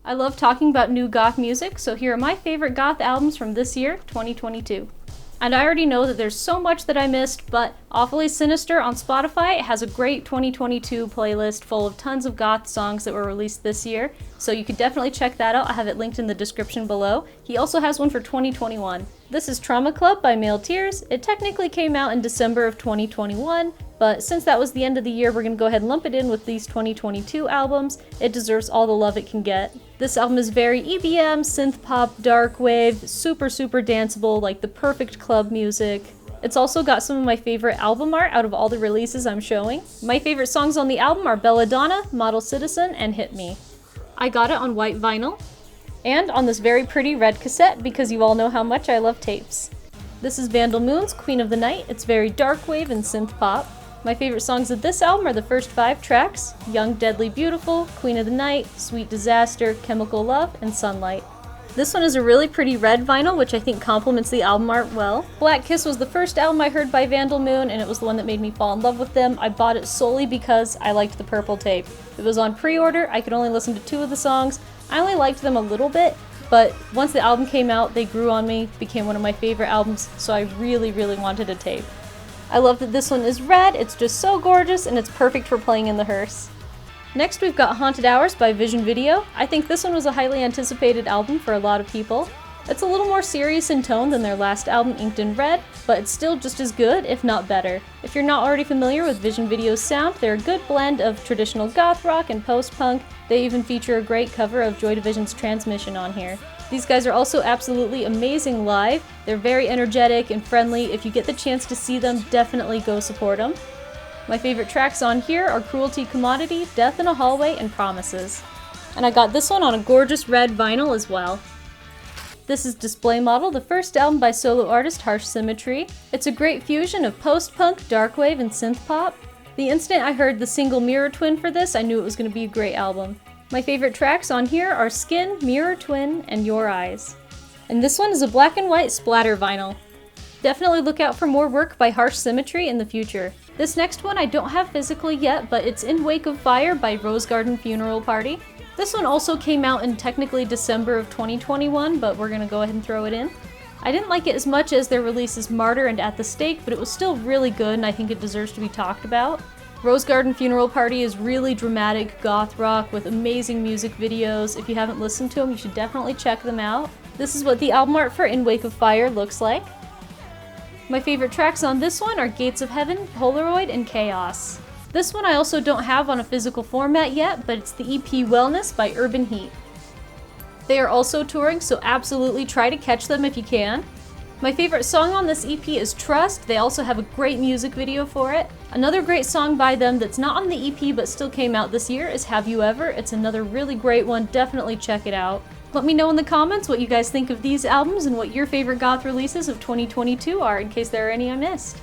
I love talking about new goth music, so here are my favorite goth albums from this year, 2022. And I already know that there's so much that I missed, but Awfully Sinister on Spotify has a great 2022 playlist full of tons of goth songs that were released this year, so you could definitely check that out. I have it linked in the description below. He also has one for 2021. This is Trauma Club by Male Tears. It technically came out in December of 2021, but since that was the end of the year, we're going to go ahead and lump it in with these 2022 albums. It deserves all the love it can get. This album is very EBM, synth pop, dark wave, super danceable, like the perfect club music. It's also got some of my favorite album art out of all the releases I'm showing. My favorite songs on the album are Belladonna, Model Citizen, and Hit Me. I got it on white vinyl, and on this very pretty red cassette because you all know how much I love tapes. This is Vandal Moons, Queen of the Night. It's very dark wave and synth pop. My favorite songs of this album are the first 5 tracks: Young, Deadly, Beautiful, Queen of the Night, Sweet Disaster, Chemical Love, and Sunlight. This one is a really pretty red vinyl, which I think complements the album art well. Black Kiss was the first album I heard by Vandal Moon, and it was the one that made me fall in love with them. I bought it solely because I liked the purple tape. It was on pre-order, I could only listen to 2 of the songs. I only liked them a little bit, but once the album came out, they grew on me, became one of my favorite albums, so I really wanted a tape. I love that this one is red, it's just so gorgeous, and it's perfect for playing in the hearse. Next we've got Haunted Hours by Vision Video. I think this one was a highly anticipated album for a lot of people. It's a little more serious in tone than their last album, Inked in Red, but it's still just as good, if not better. If you're not already familiar with Vision Video's sound, they're a good blend of traditional goth rock and post-punk. They even feature a great cover of Joy Division's Transmission on here. These guys are also absolutely amazing live. They're very energetic and friendly. If you get the chance to see them, definitely go support them. My favorite tracks on here are Cruelty Commodity, Death in a Hallway, and Promises. And I got this one on a gorgeous red vinyl as well. This is Display Model, the first album by solo artist Harsh Symmetry. It's a great fusion of post-punk, darkwave, and synth pop. The instant I heard the single Mirror Twin for this, I knew it was going to be a great album. My favorite tracks on here are Skin, Mirror Twin, and Your Eyes. And this one is a black and white splatter vinyl. Definitely look out for more work by Harsh Symmetry in the future. This next one I don't have physically yet, but it's In Wake of Fire by Rosegarden Funeral Party. This one also came out in technically December of 2021, but we're gonna go ahead and throw it in. I didn't like it as much as their releases Martyr and At the Stake, but it was still really good and I think it deserves to be talked about. Rosegarden Funeral Party is really dramatic goth rock with amazing music videos. If you haven't listened to them, you should definitely check them out. This is what the album art for In Wake of Fire looks like. My favorite tracks on this one are Gates of Heaven, Polaroid, and Chaos. This one I also don't have on a physical format yet, but it's the EP Wellness by Urban Heat. They are also touring, so absolutely try to catch them if you can. My favorite song on this EP is Trust. They also have a great music video for it. Another great song by them that's not on the EP but still came out this year is Have You Ever? It's another really great one, definitely check it out. Let me know in the comments what you guys think of these albums and what your favorite goth releases of 2022 are in case there are any I missed.